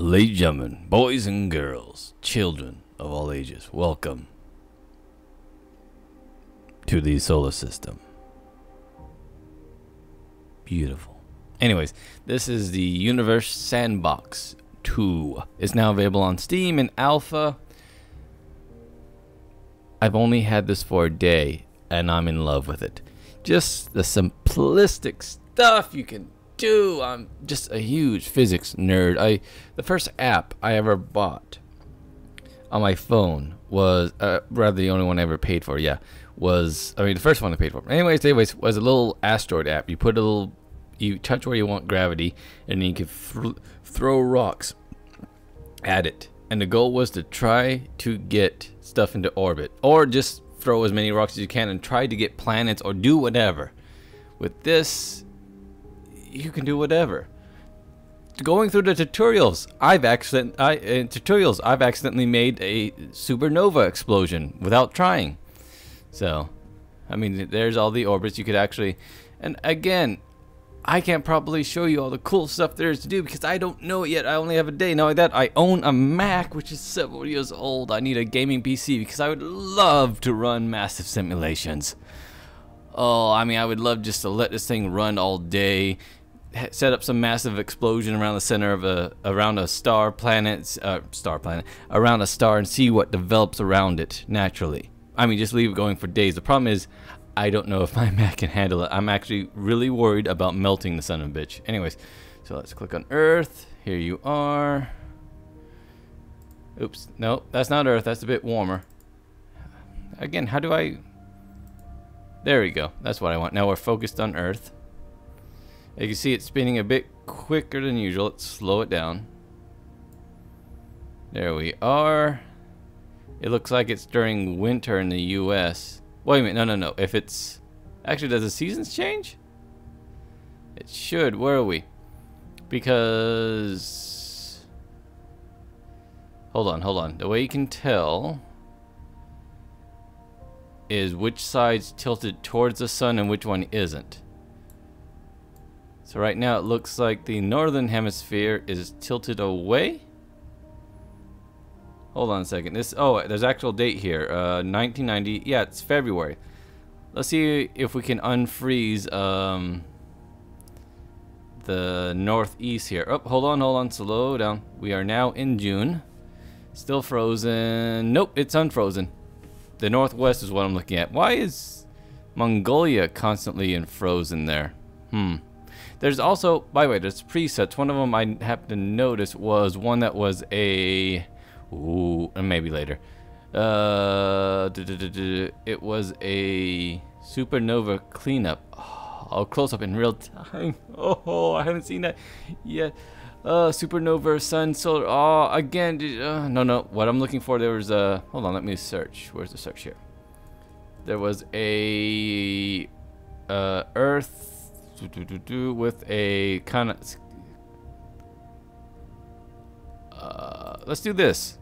Ladies and gentlemen, boys and girls, children of all ages, welcome to the solar system. Beautiful. Anyways, this is the Universe Sandbox 2. It's now available on Steam in alpha. I've only had this for a day, and I'm in love with it. Just the simplistic stuff you can do. I'm just a huge physics nerd. The first app I ever bought on my phone was, rather the only one I ever paid for, the first one I paid for. Anyways, was a little asteroid app. You touch where you want gravity, and then you can throw rocks at it. And the goal was to try to get stuff into orbit, or just throw as many rocks as you can and try to get planets or do whatever. With this, you can do whatever. Going through the tutorials, I've accidentally made a supernova explosion without trying. So, I mean, there's all the orbits you could actually, and again, I can't probably show you all the cool stuff there is to do because I don't know it yet. I only have a day. Not like that, I own a Mac, which is several years old. I need a gaming PC because I would love to run massive simulations. Oh, I mean, I would love just to let this thing run all day. Set up some massive explosion around the center of around a star planet, around a star, and see what develops around it naturally. I mean, just leave it going for days. The problem is, I don't know if my Mac can handle it. I'm actually really worried about melting the son of a bitch. Anyways, so let's click on Earth. Here you are. Oops, no, that's not Earth. That's a bit warmer. Again, how do I? There we go. That's what I want. Now we're focused on Earth. You can see it's spinning a bit quicker than usual. Let's slow it down. There we are. It looks like it's during winter in the US. Wait a minute, no. If it's... Actually, does the seasons change? It should. Where are we? Because... Hold on. The way you can tell is which side's tilted towards the sun and which one isn't. So right now it looks like the northern hemisphere is tilted away. Hold on a second. There's actual date here. 1990. Yeah, it's February. Let's see if we can unfreeze the northeast here. Oh, hold on. Slow down. We are now in June. Still frozen. Nope, it's unfrozen. The northwest is what I'm looking at. Why is Mongolia constantly in frozen there? There's also, by the way, there's presets. One of them I happened to notice was one that was a, maybe later. It was a supernova cleanup. Oh, close up in real time. Oh, I haven't seen that yet. Supernova, sun, solar. Oh, again. No. What I'm looking for, there was a. Hold on, let me search. Where's the search here? There was a Earth. With a kind of let's do this.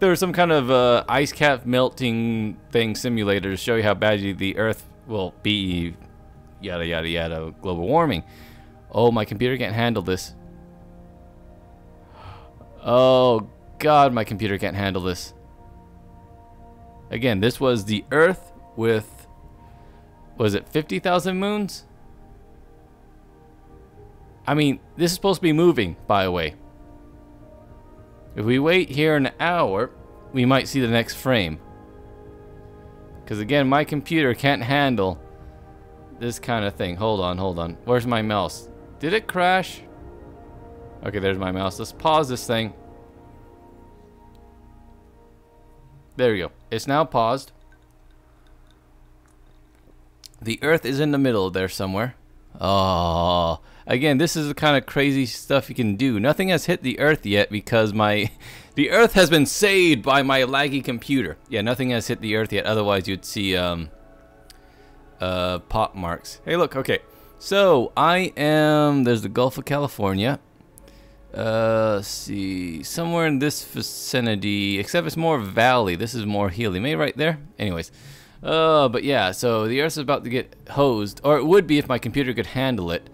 There was some kind of ice cap melting thing simulator to show you how badly the Earth will be, yada yada yada, global warming. Oh, my computer can't handle this. Oh god, my computer can't handle this. Again, this was the Earth with, was it 50,000 moons? I mean, this is supposed to be moving, by the way. If we wait here an hour, we might see the next frame. Because again, my computer can't handle this kind of thing. Hold on. Where's my mouse? Did it crash? Okay, there's my mouse. Let's pause this thing. There we go. It's now paused. The Earth is in the middle there somewhere. Oh, again, this is the kind of crazy stuff you can do. Nothing has hit the Earth yet because the Earth has been saved by my laggy computer. Yeah, nothing has hit the Earth yet. Otherwise, you'd see pop marks. Hey, look. Okay, so there's the Gulf of California. Let's see, somewhere in this vicinity. Except it's more valley. This is more hilly. Maybe right there. Anyways. But yeah, so the Earth is about to get hosed, or it would be if my computer could handle it.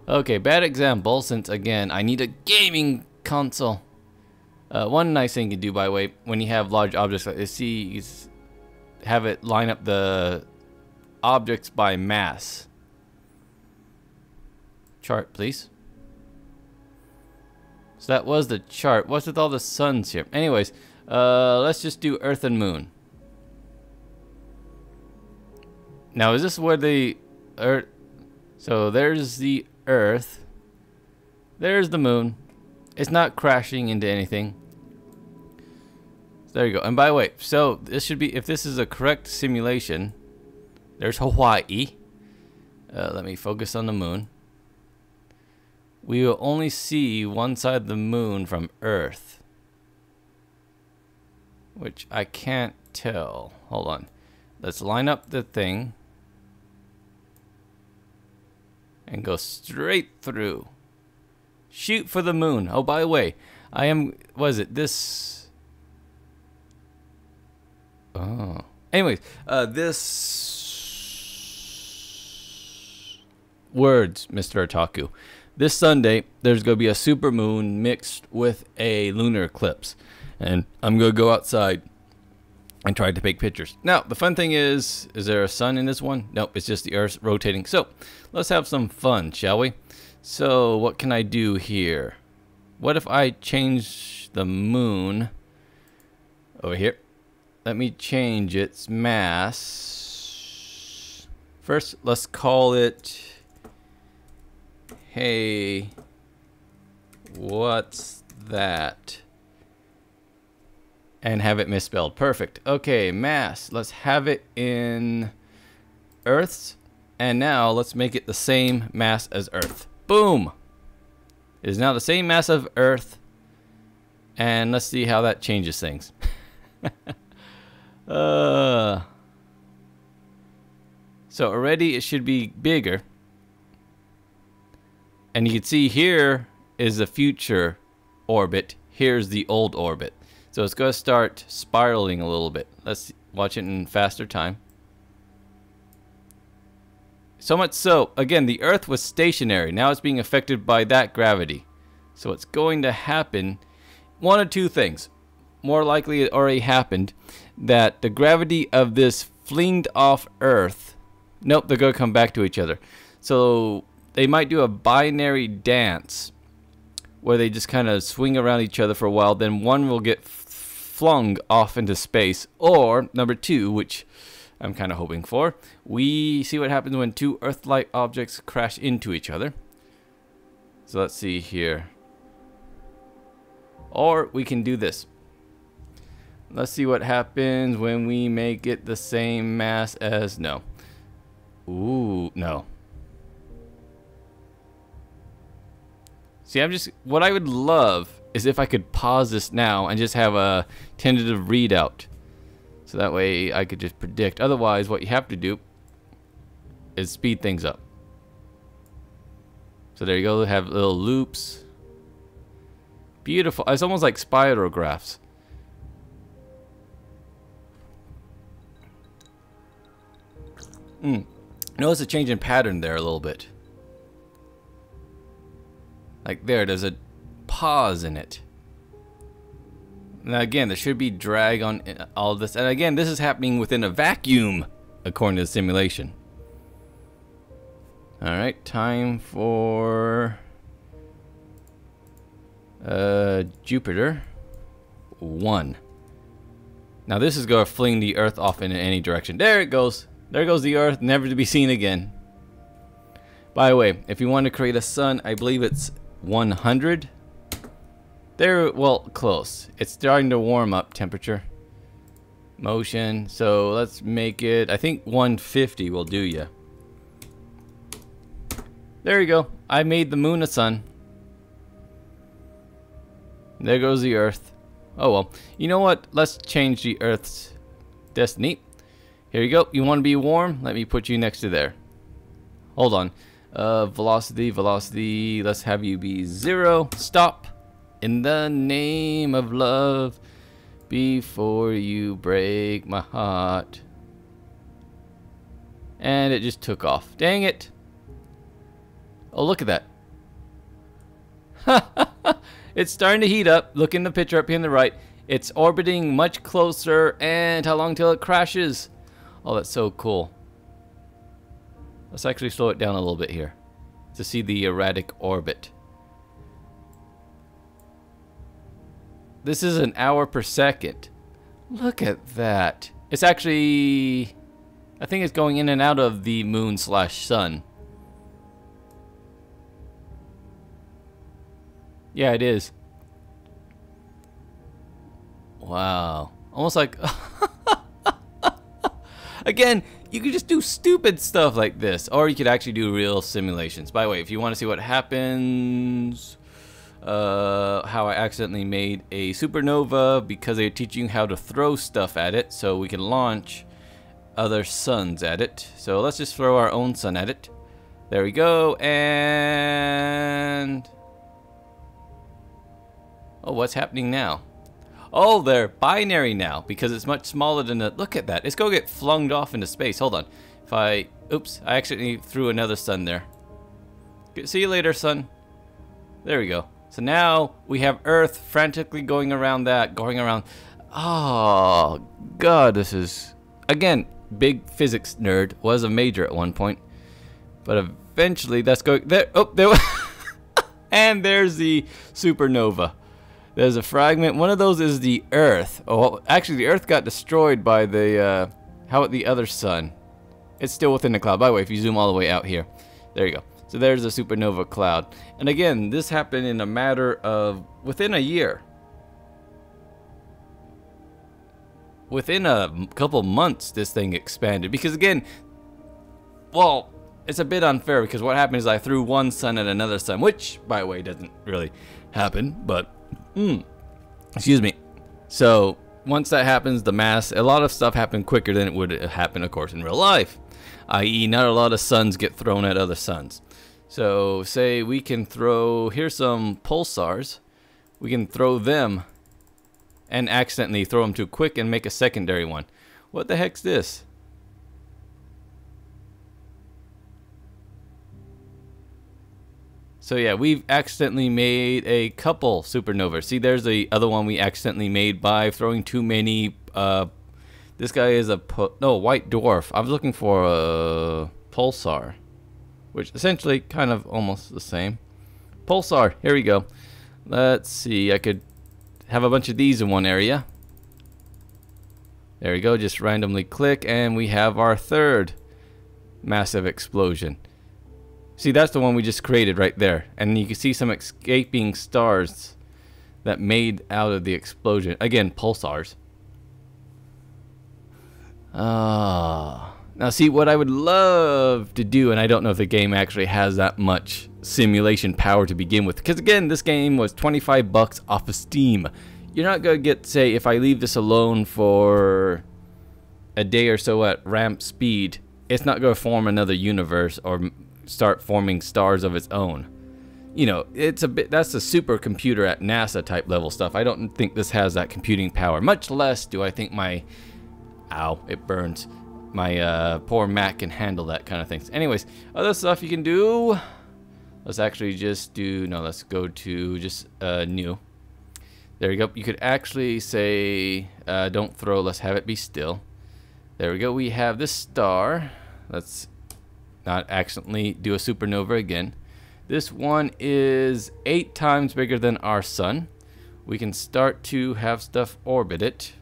Okay, bad example, since again, I need a gaming console. One nice thing you can do, by the way, when you have large objects like this, you have it line up the objects by mass. Chart, please. So that was the chart. What's with all the suns here? Anyways, let's just do Earth and Moon. Now, is this where the Earth... So there's the Earth. There's the Moon. It's not crashing into anything. So there you go. And by the way, so this should be... If this is a correct simulation, there's Hawaii. Let me focus on the Moon. We will only see one side of the Moon from Earth, which I can't tell. Hold on. Let's line up the thing and go straight through. Shoot for the Moon. Oh, by the way, I am... Was it this... Oh. Anyways, this... Words, Mr. Otaku. This Sunday, there's going to be a super moon mixed with a lunar eclipse. And I'm going to go outside and try to take pictures. Now, the fun thing is there a sun in this one? Nope, it's just the Earth rotating. So, let's have some fun, shall we? So, what can I do here? What if I change the moon over here? Let me change its mass. First, let's call it... Hey, what's that? And have it misspelled. Perfect. Okay, mass. Let's have it in Earth's. And now let's make it the same mass as Earth. Boom! It is now the same mass of Earth. And let's see how that changes things. So already it should be bigger. And you can see here is the future orbit. Here's the old orbit. So it's going to start spiraling a little bit. Let's watch it in faster time. So much so, again, the Earth was stationary. Now it's being affected by that gravity. So it's going to happen, one of two things. More likely it already happened, that the gravity of this flinged off Earth, nope, they're going to come back to each other. So they might do a binary dance where they just kind of swing around each other for a while, then one will get flung off into space. Or, number two, which I'm kind of hoping for, we see what happens when two Earth-like objects crash into each other. So let's see here. Or we can do this. Let's see what happens when we make it the same mass as... No. Ooh, no. See, what I would love is if I could pause this now and just have a tentative readout. So that way I could just predict. Otherwise, what you have to do is speed things up. So there you go, have little loops. Beautiful. It's almost like spirographs. Notice a change in pattern there a little bit. Like there's a pause in it. Now again, there should be drag on all of this. And again, this is happening within a vacuum, according to the simulation. Alright, time for Jupiter 1. Now this is going to fling the Earth off in any direction. There it goes. There goes the Earth, never to be seen again. By the way, if you want to create a sun, I believe it's 100. There, well, close. It's starting to warm up temperature. Motion. So let's make it, I think 150 will do ya. There you go. I made the moon a sun. There goes the Earth. Oh well. You know what? Let's change the Earth's destiny. Here you go. You want to be warm? Let me put you next to there. Hold on. Velocity. Let's have you be 0. Stop. In the name of love, before you break my heart. And it just took off. Dang it. Oh, look at that. It's starting to heat up. Look in the picture up here on the right. It's orbiting much closer. And how long till it crashes? Oh, that's so cool. Let's actually slow it down a little bit here to see the erratic orbit. This is an hour per second. Look at that. It's actually, I think it's going in and out of the moon slash sun. Yeah, it is. Wow. Almost like... Again, you could just do stupid stuff like this. Or you could actually do real simulations. By the way, if you want to see what happens... how I accidentally made a supernova because they're teaching you how to throw stuff at it so we can launch other suns at it. So let's just throw our own sun at it. There we go. And... oh, what's happening now? Oh, they're binary now because it's much smaller than the... look at that. It's going to get flung off into space. Hold on. If I... oops. I actually threw another sun there. See you later, sun. There we go. So now we have Earth frantically going around that. Going around... oh, God. This is... again, big physics nerd. Was a major at one point. But eventually that's going... there... oh, there... and there's the supernova. There's a fragment. One of those is the Earth. Oh, actually, the Earth got destroyed by the, how about the other sun? It's still within the cloud. By the way, if you zoom all the way out here. There you go. So there's a supernova cloud. And again, this happened in a matter of, within a year. Within a couple months, this thing expanded. Because again, well, it's a bit unfair because what happened is I threw one sun at another sun. Which, by the way, doesn't really happen, but... excuse me. So once that happens, the mass, a lot of stuff happened quicker than it would happen, of course, in real life. I.e., not a lot of suns get thrown at other suns. So say we can throw, here's some pulsars. We can throw them and accidentally throw them too quick and make a secondary one. What the heck's this? So yeah, we've accidentally made a couple supernovas. See, there's the other one we accidentally made by throwing too many. This guy is a white dwarf. I was looking for a pulsar, which essentially kind of almost the same. Pulsar. Here we go. Let's see. I could have a bunch of these in one area. There we go. Just randomly click, and we have our third massive explosion. See, that's the one we just created right there. And you can see some escaping stars that made out of the explosion. Again, pulsars. Now see, what I would love to do, and I don't know if the game actually has that much simulation power to begin with. Because again, this game was 25 bucks off of Steam. You're not going to get, say, if I leave this alone for a day or so at ramp speed, it's not going to form another universe or start forming stars of its own. You know, it's a bit, that's a supercomputer at NASA type level stuff. I don't think this has that computing power. Much less do I think my, ow, it burns, my poor Mac can handle that kind of things. Anyways, other stuff you can do. Let's actually just do, no, let's go to just new. There we go. You could actually say, don't throw, let's have it be still. There we go. We have this star. Let's not accidentally do a supernova again. This one is 8 times bigger than our sun. We can start to have stuff orbit it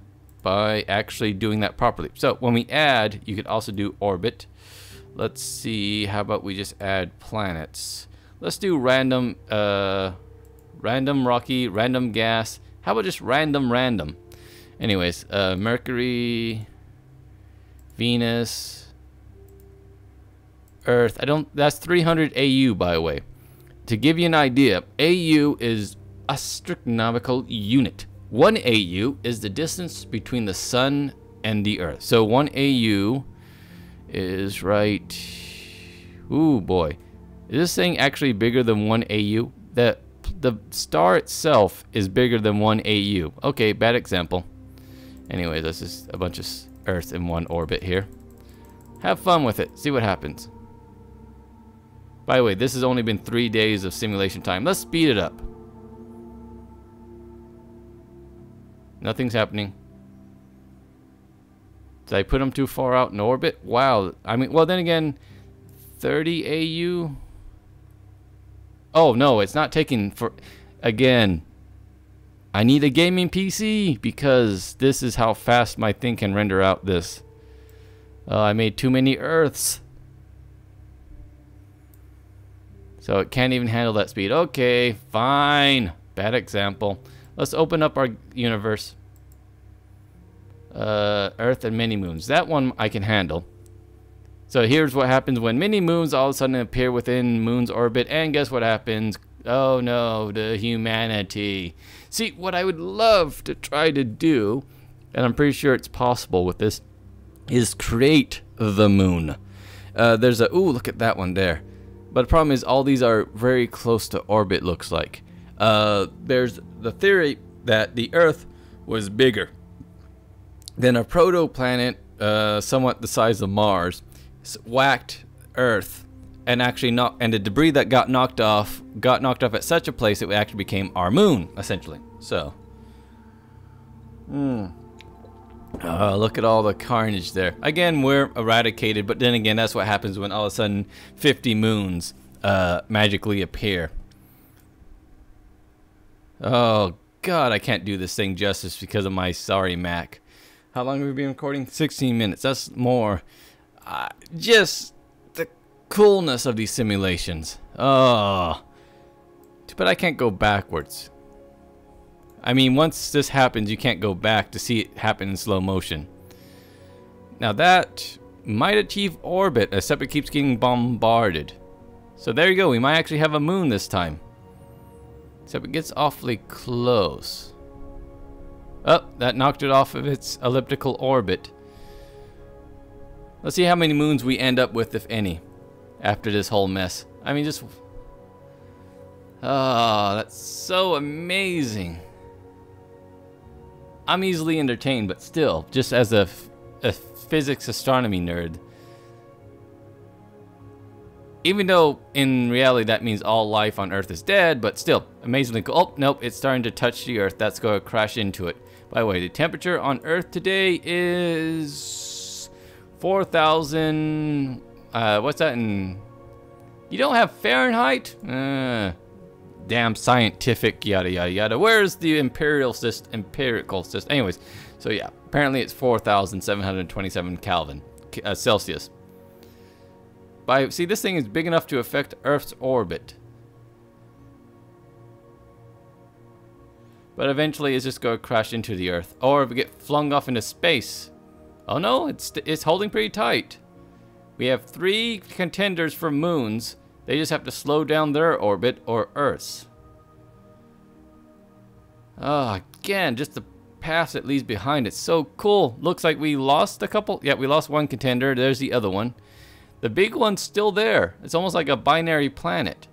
by actually doing that properly. So when we add, you could also do orbit. Let's see, how about we just add planets? Let's do random, random rocky, random gas. How about just random? Anyways, Mercury, Venus, Earth. That's 300 AU, by the way. To give you an idea, AU is astronomical unit. 1 AU is the distance between the sun and the Earth. So 1 AU is right. Ooh boy, is this thing actually bigger than 1 AU? The star itself is bigger than 1 AU. Okay, bad example. Anyways, that's just a bunch of Earth in one orbit here. Have fun with it. See what happens. By the way, this has only been 3 days of simulation time. Let's speed it up. Nothing's happening. Did I put them too far out in orbit? Wow. I mean, well, then again, 30 AU. Oh, no, it's not taking for... Again, I need a gaming PC because this is how fast my thing can render out this. I made too many Earths. So it can't even handle that speed. Okay, fine. Bad example. Let's open up our universe. Earth and mini moons. That one I can handle. So here's what happens when mini moons all of a sudden appear within moon's orbit. And guess what happens? Oh no, the humanity. See, what I would love to try to do, and I'm pretty sure it's possible with this, is create the moon. There's a... Ooh, look at that one there. But the problem is all these are very close to orbit, looks like. There's the theory that the Earth was bigger than a protoplanet, somewhat the size of Mars, whacked Earth, and actually and the debris that got knocked off at such a place it actually became our moon, essentially. So, look at all the carnage there. Again, we're eradicated, but then again, that's what happens when all of a sudden 50 moons magically appear. Oh God, I can't do this thing justice because of my sorry Mac. How long have we been recording? 16 minutes. That's more. Just the coolness of these simulations. Oh. But I can't go backwards. I mean, once this happens, you can't go back to see it happen in slow motion. Now that might achieve orbit, except it keeps getting bombarded. So there you go. We might actually have a moon this time. Except it gets awfully close. Oh, that knocked it off of its elliptical orbit. Let's see how many moons we end up with, if any, after this whole mess. I mean, just... Oh, that's so amazing. I'm easily entertained, but still, just as a physics astronomy nerd. Even though, in reality, that means all life on Earth is dead, but still, amazingly cool. Oh, nope, it's starting to touch the Earth. That's going to crash into it. By the way, the temperature on Earth today is 4,000... what's that in... You don't have Fahrenheit? Damn scientific yada yada yada. Where's the empirical system? Anyways, so yeah, apparently it's 4,727 Kelvin, Celsius. See, this thing is big enough to affect Earth's orbit. But eventually it's just going to crash into the Earth. Or if we get flung off into space. Oh no, it's holding pretty tight. We have 3 contenders for moons. They just have to slow down their orbit or Earth's. Oh, again, just the path it leaves behind. It's so cool. Looks like we lost a couple. Yeah, we lost one contender. There's the other one. The big one's still there. It's almost like a binary planet.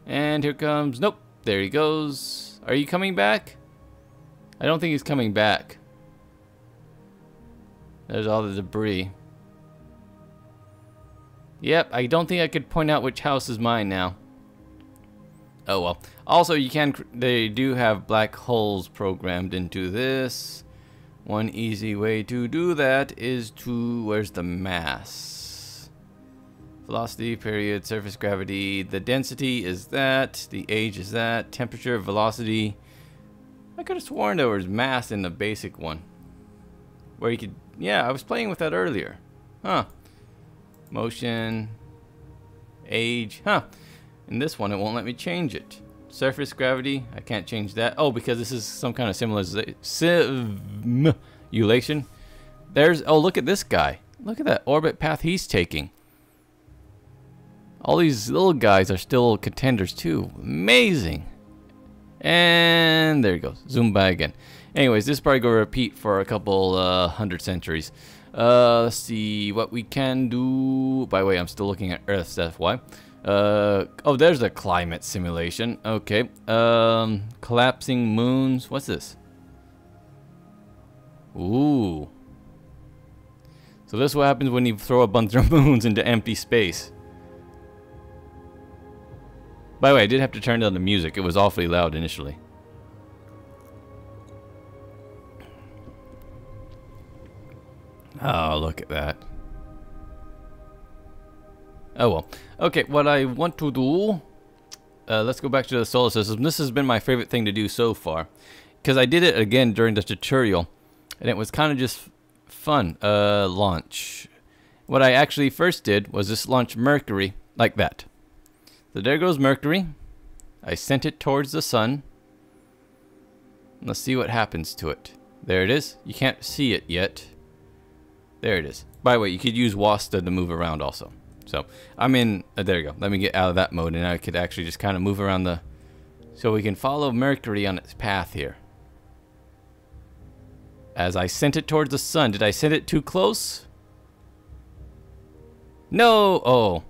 And here comes... Nope. There he goes. Are you coming back? I don't think he's coming back. There's all the debris. Yep, I don't think I could point out which house is mine now. Oh well. Also, they do have black holes programmed into this. One easy way to do that is to... Where's the mass? Velocity, period, surface gravity. The density is that. The age is that. Temperature, velocity. I could have sworn there was mass in the basic one. Where you could... Yeah, I was playing with that earlier. Huh. Motion. Age. Huh. In this one, it won't let me change it. Surface gravity. I can't change that. Oh, because this is some kind of simulation. There's... Oh, look at this guy. Look at that orbit path he's taking. All these little guys are still contenders too. Amazing. And there you go. Zoom by again. Anyways, this is probably going to repeat for a couple 100 centuries. Let's see what we can do. By the way, I'm still looking at Earth, that's why. Oh, there's a climate simulation. Okay. Collapsing moons. What's this? Ooh. So this is what happens when you throw a bunch of moons into empty space. By the way, I did have to turn down the music. It was awfully loud initially. Oh, look at that. Oh well. Okay, what I want to do, let's go back to the solar system. This has been my favorite thing to do so far, because I did it again during the tutorial, and it was kind of just fun. Launch. What I actually first did was just launch Mercury like that. So there goes Mercury. I sent it towards the sun. Let's see what happens to it. There it is. You can't see it yet. There it is. By the way, you could use WASTA to move around also. So I'm in, there you go. Let me get out of that mode, and I could actually just kind of move around the, so we can follow Mercury on its path here. As I sent it towards the sun. Did I send it too close? No! Oh.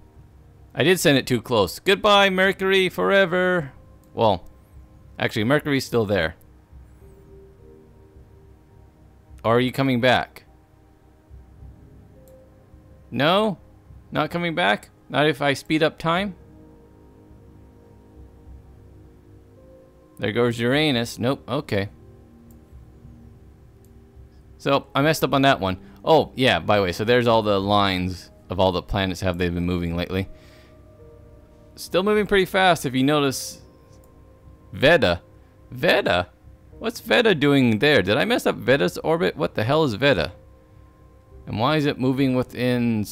I did send it too close. Goodbye, Mercury, forever. Well, actually, Mercury's still there. Or are you coming back? No? Not coming back? Not if I speed up time? There goes Uranus. Nope, okay. So, I messed up on that one. Oh, yeah, by the way, so there's all the lines of all the planets how they've been moving lately. Still moving pretty fast if you notice. Veda? Veda? What's Veda doing there? Did I mess up Veda's orbit? What the hell is Veda? And why is it moving within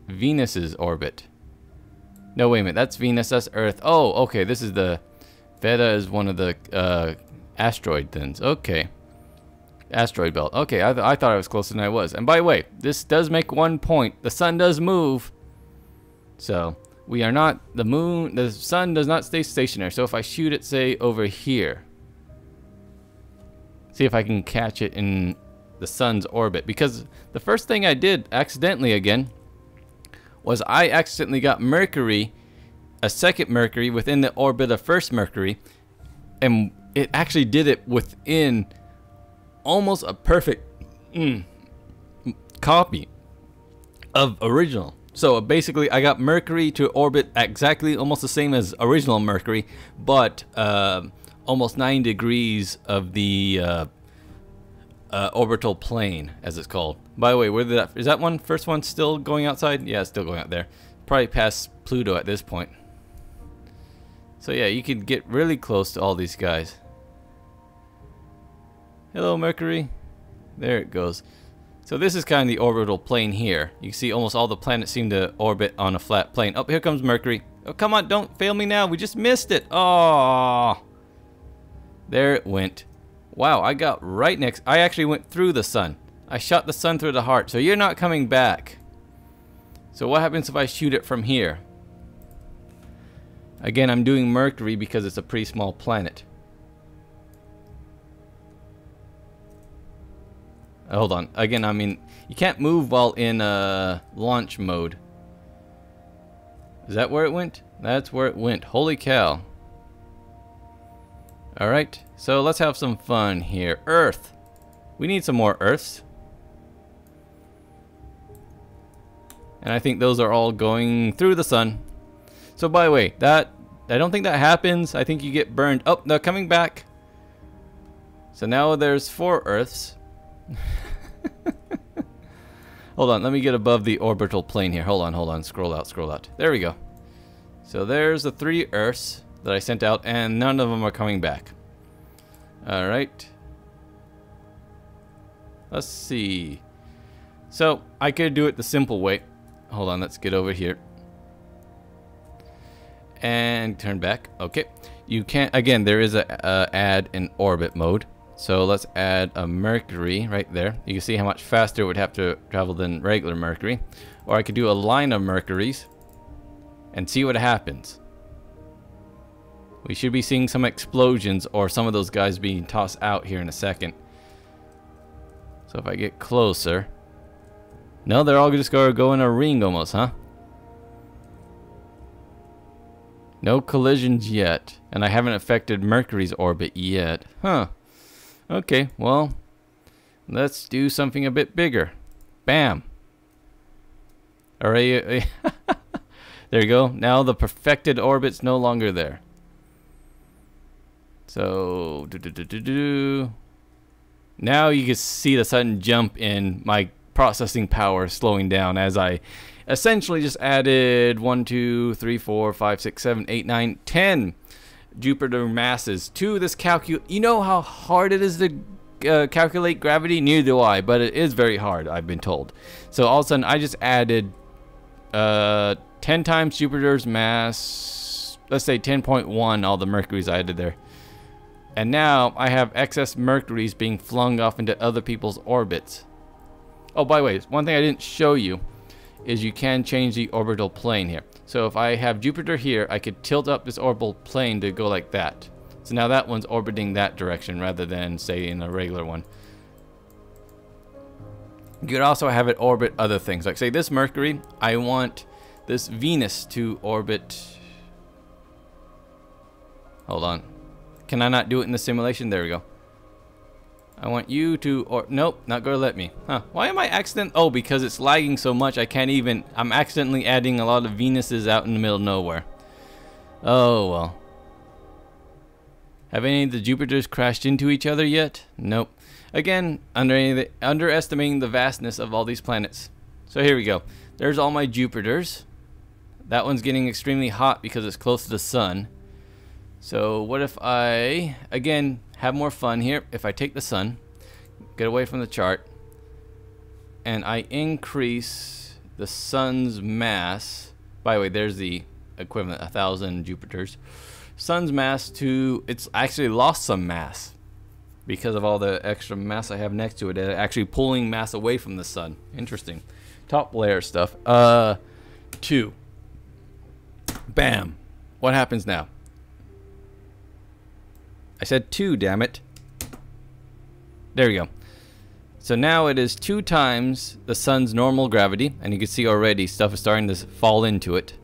Venus's orbit? No, wait a minute. That's Venus. That's Earth. Oh, okay. This is the... Veda is one of the asteroid things. Okay. Asteroid belt. Okay, I thought I was closer than I was. And by the way, this does make one point. The sun does move. So, we are not... The moon... The sun does not stay stationary. So if I shoot it, say, over here. See if I can catch it in the sun's orbit. Because the first thing I did, accidentally again, was I accidentally got Mercury, a second Mercury, within the orbit of first Mercury. And it actually did it within almost a perfect copy of original. So basically I got Mercury to orbit exactly almost the same as original Mercury, but almost 9 degrees of the orbital plane, as it's called. By the way, where did that, is that one, first one still going outside? Yeah, it's still going out there. Probably past Pluto at this point. So yeah, you can get really close to all these guys. Hello, Mercury. There it goes. So this is kind of the orbital plane here. You can see almost all the planets seem to orbit on a flat plane. Oh, here comes Mercury. Oh, come on, don't fail me now. We just missed it. Oh, there it went. Wow, I got right next. I actually went through the sun. I shot the sun through the heart. So you're not coming back. So what happens if I shoot it from here? Again, I'm doing Mercury because it's a pretty small planet. Hold on. Again, I mean, you can't move while in launch mode. Is that where it went? That's where it went. Holy cow. Alright, so let's have some fun here. Earth. We need some more Earths. And I think those are all going through the sun. So by the way, that I don't think that happens. I think you get burned. Oh, they're coming back. So now there's 4 Earths. Hold on, let me get above the orbital plane here. Hold on. Scroll out. There we go. So there's the 3 Earths that I sent out, and none of them are coming back. Alright. Let's see. So, I could do it the simple way. Hold on, let's get over here. And turn back. Okay. You can't, again, there is a add in orbit mode. So let's add a Mercury right there. You can see how much faster it would have to travel than regular Mercury. Or I could do a line of Mercuries and see what happens. We should be seeing some explosions or some of those guys being tossed out here in a second. So if I get closer. No, they're all just going to go in a ring almost, huh? No collisions yet. And I haven't affected Mercury's orbit yet. Huh. Okay, well, let's do something a bit bigger. Bam. Alright. There you go. Now the perfected orbit's no longer there. So, now you can see the sudden jump in my processing power slowing down as I essentially just added 1, 2, 3, 4, 5, 6, 7, 8, 9, 10 Jupiter masses to this You know how hard it is to calculate gravity? Neither do I, but it is very hard, I've been told. So all of a sudden, I just added 10 times Jupiter's mass. Let's say 10.1, all the Mercuries I added there. And now I have excess Mercuries being flung off into other people's orbits. Oh, by the way, one thing I didn't show you is you can change the orbital plane here. So if I have Jupiter here, I could tilt up this orbital plane to go like that. So now that one's orbiting that direction rather than, say, in a regular one. You could also have it orbit other things. Like, say, this Mercury, I want this Venus to orbit... Hold on. Can I not do it in the simulation? There we go. I want you to... Nope, not going to let me. Huh. Why am I Oh, because it's lagging so much I can't even... I'm accidentally adding a lot of Venuses out in the middle of nowhere. Oh, well. Have any of the Jupiters crashed into each other yet? Nope. Again, underestimating the vastness of all these planets. So here we go. There's all my Jupiters. That one's getting extremely hot because it's close to the sun. So what if I, again, have more fun here? If I take the sun, get away from the chart, and I increase the sun's mass. By the way, there's the equivalent, 1,000 Jupiters. Sun's mass to, it's actually lost some mass because of all the extra mass I have next to it. It's actually pulling mass away from the sun. Interesting. Top layer stuff. 2. Bam. What happens now? I said 2, damn it. There we go. So now it is 2 times the sun's normal gravity, and you can see already stuff is starting to fall into it.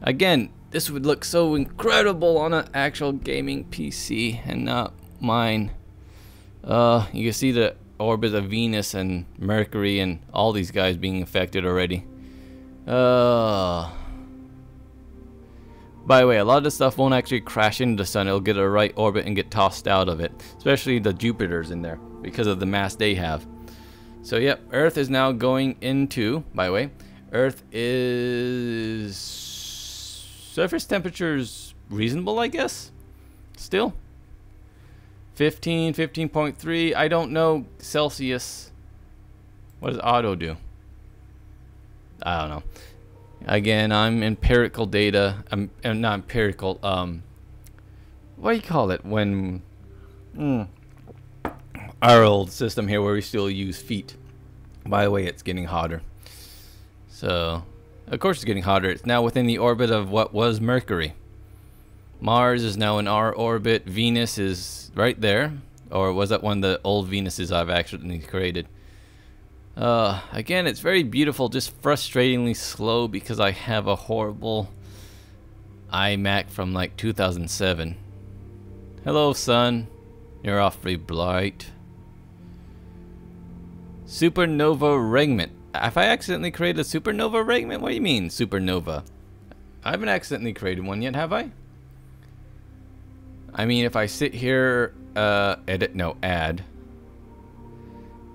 Again, this would look so incredible on an actual gaming PC and not mine. You can see the orbit of Venus and Mercury and all these guys being affected already. By the way, a lot of this stuff won't actually crash into the sun. It'll get a right orbit and get tossed out of it. Especially the Jupiters in there because of the mass they have. So yep, Earth is now going into, by the way, Earth is... surface temperature's reasonable, I guess? Still? 15, 15.3, I don't know Celsius. What does auto do? I don't know. Again, I'm empirical data. I'm not empirical. What do you call it when our old system here where we still use feet? By the way, it's getting hotter. So, of course, it's getting hotter. It's now within the orbit of what was Mercury. Mars is now in our orbit. Venus is right there, or was that one of the old Venuses I've actually created? Again, it's very beautiful, just frustratingly slow because I have a horrible iMac from like 2007. Hello, sun. You're awfully bright. Supernova regiment. Have I accidentally created a supernova regiment? What do you mean, supernova? I haven't accidentally created one yet, have I? I mean, if I sit here, add.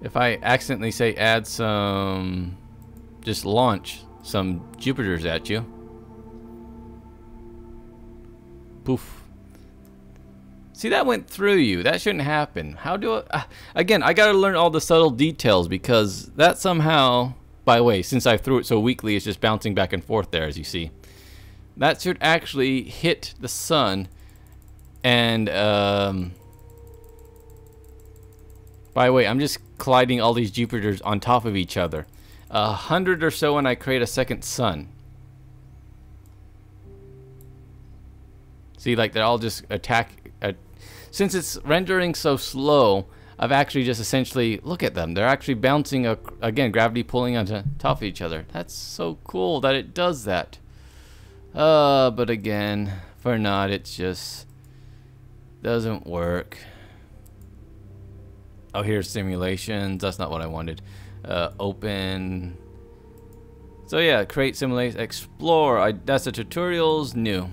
If I accidentally say add some, just launch some Jupiters at you. Poof. See, that went through you. That shouldn't happen. How do I... again, I gotta learn all the subtle details because that somehow... By the way, since I threw it so weakly, it's just bouncing back and forth there, as you see. That should actually hit the sun and... by the way, I'm just colliding all these Jupiters on top of each other. 100 or so and I create a second sun. See, like they're all just since it's rendering so slow, I've actually just essentially, look at them. They're actually bouncing, again, gravity pulling on top of each other. That's so cool that it does that. But again, for not, it just doesn't work. Oh, here's simulations. That's not what I wanted. Open. So yeah, create simulation, explore. That's the tutorials, new.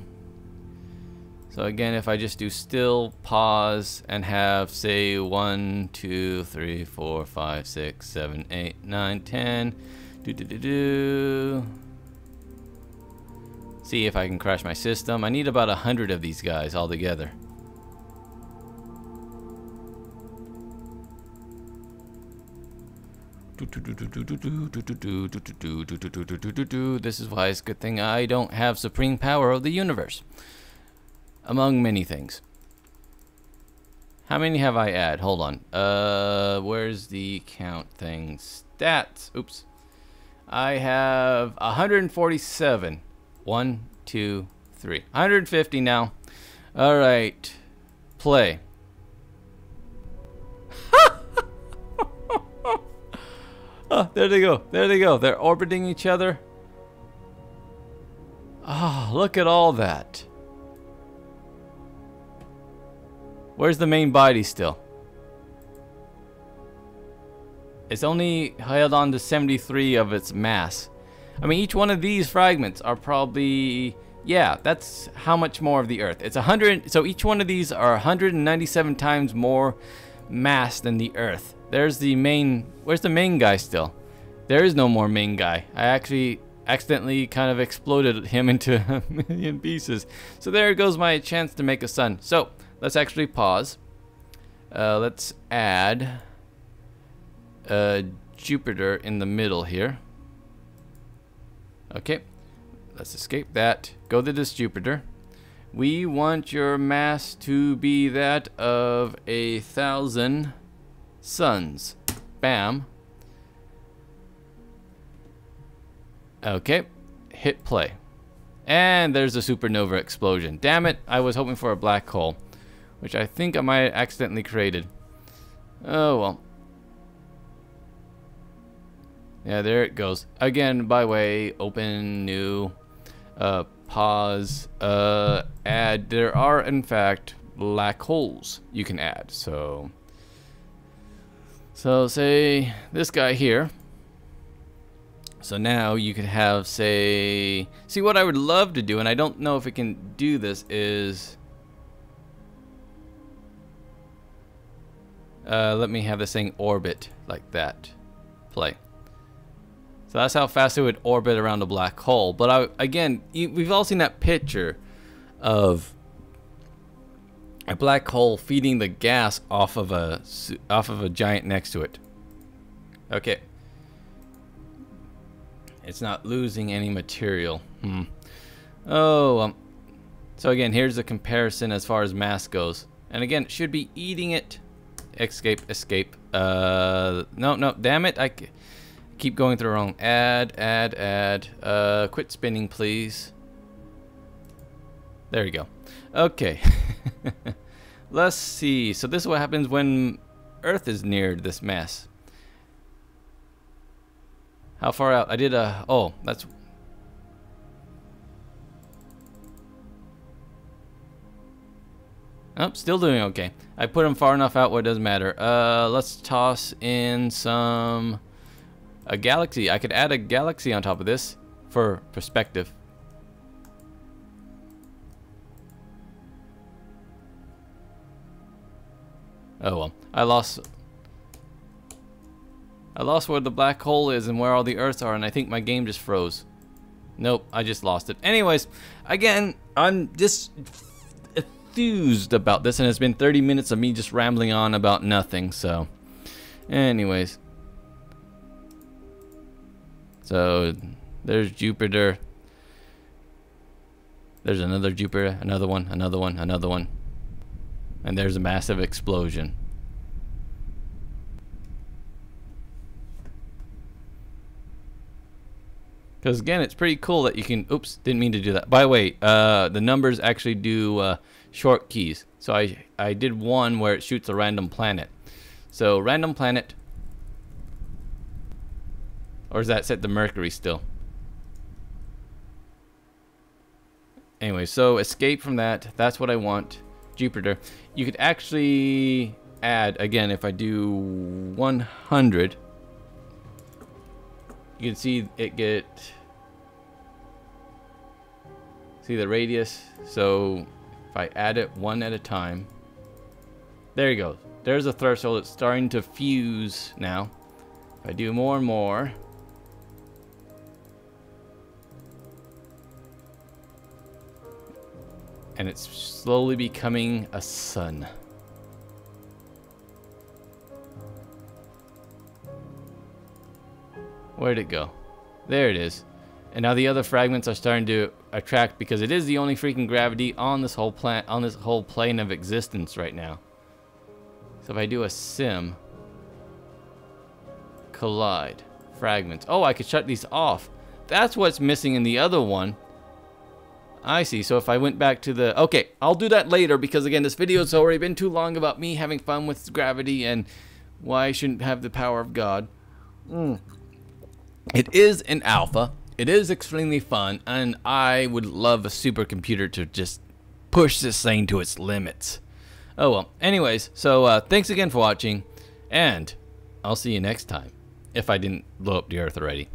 So again, if I just do still, pause, and have, say, 1, 2, 3, 4, 5, 6, 7, 8, 9, 10. See if I can crash my system. I need about 100 of these guys all together. This is why it's a good thing I don't have supreme power of the universe. Among many things. How many have I added? Hold on. Where's the count thing? Stats. Oops. I have 147. 1, 2, 3. 150 now. Alright. Play. Oh, there they go. There they go. They're orbiting each other. Oh, look at all that. Where's the main body still? It's only held on to 73 of its mass. I mean, each one of these fragments are probably... Yeah, that's how much more of the Earth. It's 100... So each one of these are 197 times more mass than the Earth. There's the main... Where's the main guy still? There is no more main guy. I actually accidentally kind of exploded him into a million pieces. So there goes my chance to make a sun. So... Let's actually pause. Let's add Jupiter in the middle here. Okay, let's escape that. Go to this Jupiter. We want your mass to be that of 1,000 suns. Bam. Okay, hit play. And there's a supernova explosion. Damn it, I was hoping for a black hole, which I think I might have accidentally created. Oh well. Yeah, there it goes. Again, by way, open, new, pause, add. There are, in fact, black holes you can add. So say this guy here. So now you could have, say, see what I would love to do, and I don't know if it can do this, is let me have this thing orbit like that. Play. So that's how fast it would orbit around a black hole. But again, we've all seen that picture of a black hole feeding the gas off of a giant next to it. Okay. It's not losing any material. Oh, so again, here's the comparison as far as mass goes. And again, it should be eating it. Escape, escape. No, damn it. I keep going through wrong. Add. Quit spinning, please. There you go. Okay. Let's see. So this is what happens when Earth is near this mass. How far out? I did a... Oh, that's... Oh, still doing okay. I put them far enough out where it doesn't matter. Let's toss in some... A galaxy. I could add a galaxy on top of this for perspective. Oh well. I lost where the black hole is and where all the Earths are, and I think my game just froze. Nope, I just lost it. Anyways, again, I'm just enthused about this, and it's been 30 minutes of me just rambling on about nothing, so... Anyways. So, there's Jupiter. There's another Jupiter, another one, another one, another one. And there's a massive explosion. Because again, it's pretty cool that you can... Oops, didn't mean to do that. By the way, the numbers actually do short keys. So I did one where it shoots a random planet. So random planet. Or is that set to Mercury still? Anyway, so escape from that. That's what I want. Jupiter. You could actually add, again, if I do 100... You can see it get... See the radius? So If I add it one at a time. There you go. There's a threshold. It's starting to fuse now. If I do more and more. And it's slowly becoming a sun. Where'd it go? There it is. And now the other fragments are starting to attract because it is the only freaking gravity on this whole plane of existence right now. So if I do a sim, collide, fragments. Oh, I could shut these off. That's what's missing in the other one. I see. So if I went back to the... Okay, I'll do that later because, again, this video's already been too long about me having fun with gravity and why I shouldn't have the power of God. It is an alpha. It is extremely fun, and I would love a supercomputer to just push this thing to its limits. Oh well. Anyways, so thanks again for watching, and I'll see you next time, if I didn't blow up the Earth already.